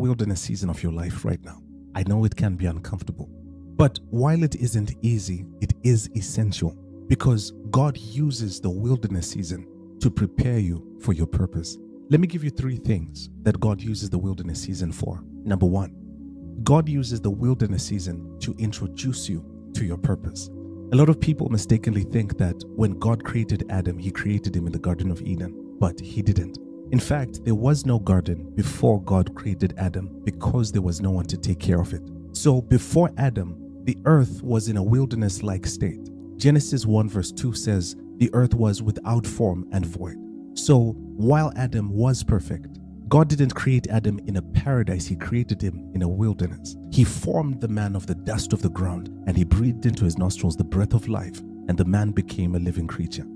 Wilderness season of your life right now. I know it can be uncomfortable, but while it isn't easy, it is essential because God uses the wilderness season to prepare you for your purpose. Let me give you 3 things that God uses the wilderness season for. Number 1, God uses the wilderness season to introduce you to your purpose. A lot of people mistakenly think that when God created Adam, he created him in the Garden of Eden, but he didn't. In fact, there was no garden before God created Adam because there was no one to take care of it. So before Adam, the earth was in a wilderness-like state. Genesis 1 verse 2 says, the earth was without form and void. So while Adam was perfect, God didn't create Adam in a paradise, he created him in a wilderness. He formed the man of the dust of the ground and he breathed into his nostrils the breath of life, and the man became a living creature.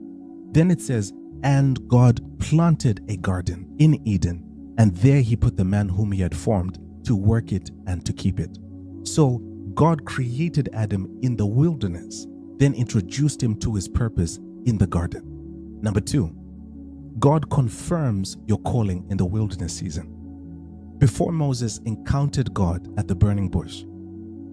Then it says, and God planted a garden in Eden, and there he put the man whom he had formed to work it and to keep it. So God created Adam in the wilderness, then introduced him to his purpose in the garden. Number 2, God confirms your calling in the wilderness season. Before Moses encountered God at the burning bush,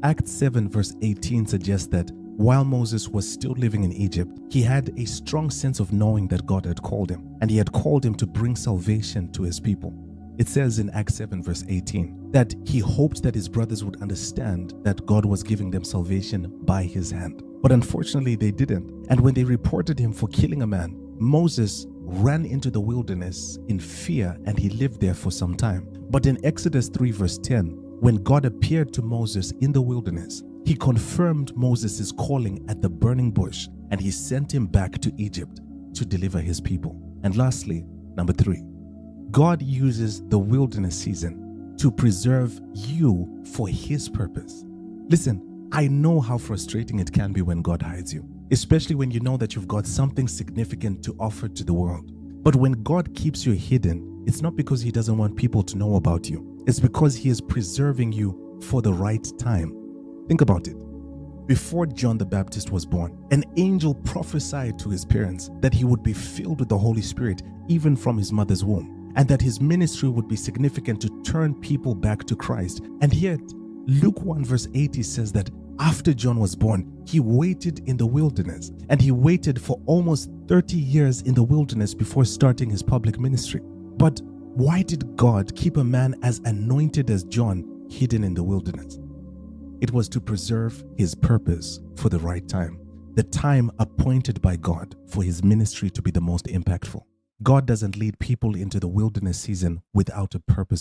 Acts 7 verse 18 suggests that while Moses was still living in Egypt, he had a strong sense of knowing that God had called him, and he had called him to bring salvation to his people. It says in Acts 7 verse 18 that he hoped that his brothers would understand that God was giving them salvation by his hand. But unfortunately they didn't. And when they reported him for killing a man, Moses ran into the wilderness in fear and he lived there for some time. But in Exodus 3 verse 10, when God appeared to Moses in the wilderness, he confirmed Moses' calling at the burning bush and he sent him back to Egypt to deliver his people. And lastly, number 3, God uses the wilderness season to preserve you for his purpose. Listen, I know how frustrating it can be when God hides you, especially when you know that you've got something significant to offer to the world. But when God keeps you hidden, it's not because he doesn't want people to know about you. It's because he is preserving you for the right time. Think about it. Before John the Baptist was born, an angel prophesied to his parents that he would be filled with the Holy Spirit even from his mother's womb, and that his ministry would be significant to turn people back to Christ. And yet, Luke 1 verse 80 says that after John was born, he waited in the wilderness, and he waited for almost 30 years in the wilderness before starting his public ministry. But why did God keep a man as anointed as John hidden in the wilderness? It was to preserve his purpose for the right time, the time appointed by God for his ministry to be the most impactful. God doesn't lead people into the wilderness season without a purpose.